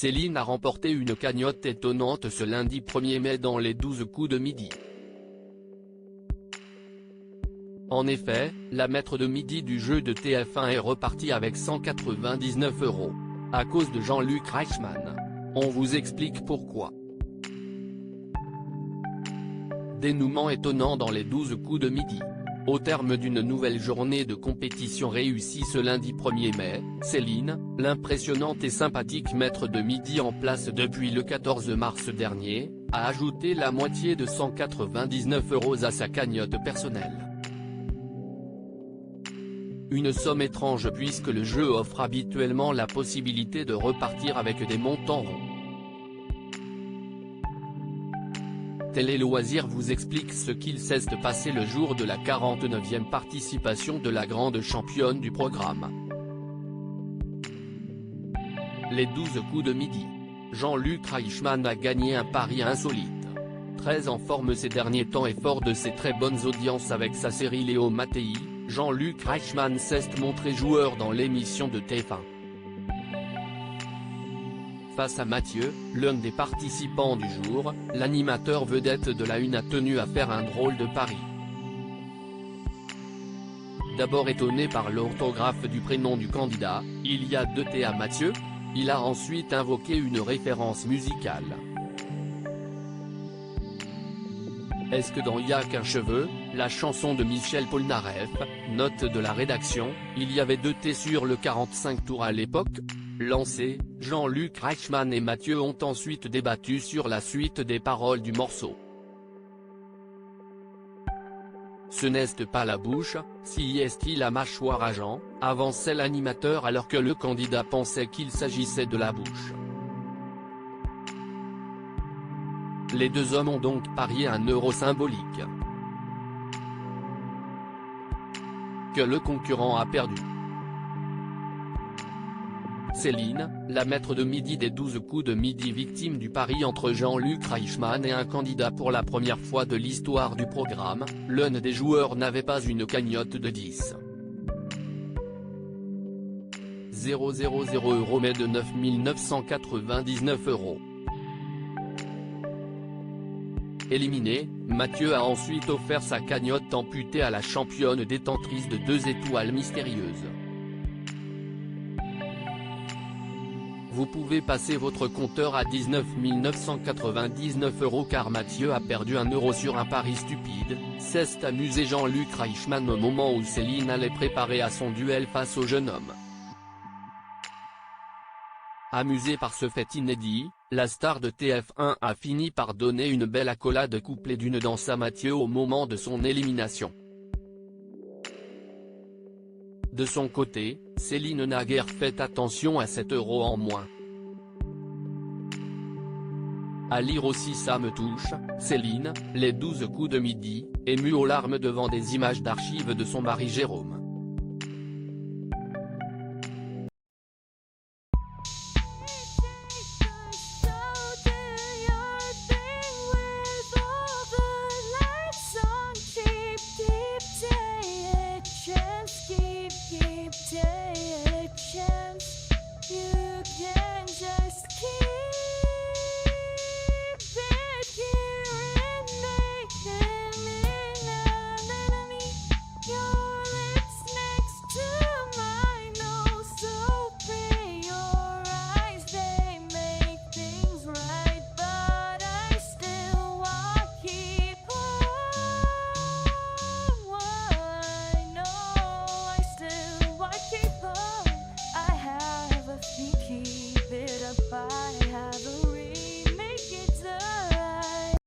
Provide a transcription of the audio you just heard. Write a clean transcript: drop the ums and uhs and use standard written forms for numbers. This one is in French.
Céline a remporté une cagnotte étonnante ce lundi 1er mai dans les 12 coups de midi. En effet, la maître de midi du jeu de TF1 est repartie avec 199 €, à cause de Jean-Luc Reichmann. On vous explique pourquoi. Dénouement étonnant dans les 12 coups de midi. Au terme d'une nouvelle journée de compétition réussie ce lundi 1er mai, Céline, l'impressionnante et sympathique maître de midi en place depuis le 14 mars dernier, a ajouté la moitié de 199 € à sa cagnotte personnelle. Une somme étrange puisque le jeu offre habituellement la possibilité de repartir avec des montants ronds. Télé Loisirs vous explique ce qu'il s'est passé le jour de la 49e participation de la grande championne du programme. Les 12 coups de midi. Jean-Luc Reichmann a gagné un pari insolite. Très en forme ces derniers temps et fort de ses très bonnes audiences avec sa série Léo Mattei, Jean-Luc Reichmann s'est montré joueur dans l'émission de TF1. Face à Mathieu, l'un des participants du jour, l'animateur vedette de la Une a tenu à faire un drôle de pari. D'abord étonné par l'orthographe du prénom du candidat, il y a 2 T à Mathieu, il a ensuite invoqué une référence musicale. Est-ce que dans Y'a qu'un cheveu, la chanson de Michel Polnareff, note de la rédaction, il y avait 2 T sur le 45 tours à l'époque? Lancé, Jean-Luc Reichmann et Mathieu ont ensuite débattu sur la suite des paroles du morceau. Ce n'est pas la bouche, si est-il la mâchoire à Jean, avançait l'animateur alors que le candidat pensait qu'il s'agissait de la bouche. Les deux hommes ont donc parié un euro symbolique, que le concurrent a perdu. Céline, la maître de midi des 12 coups de midi victime du pari entre Jean-Luc Reichmann et un candidat pour la première fois de l'histoire du programme, l'un des joueurs n'avait pas une cagnotte de 10 000 € mais de 9 999 €. Éliminé, Mathieu a ensuite offert sa cagnotte amputée à la championne détentrice de 2 étoiles mystérieuses. Vous pouvez passer votre compteur à 19 999 € car Mathieu a perdu 1 euro sur un pari stupide, s'est amusé Jean-Luc Reichmann au moment où Céline allait préparer à son duel face au jeune homme. Amusé par ce fait inédit, la star de TF1 a fini par donner une belle accolade couplée d'une danse à Mathieu au moment de son élimination. De son côté, Céline n'a guère fait attention à 7 € en moins. À lire aussi Ça me touche, Céline, les 12 coups de midi, émue aux larmes devant des images d'archives de son mari Jérôme.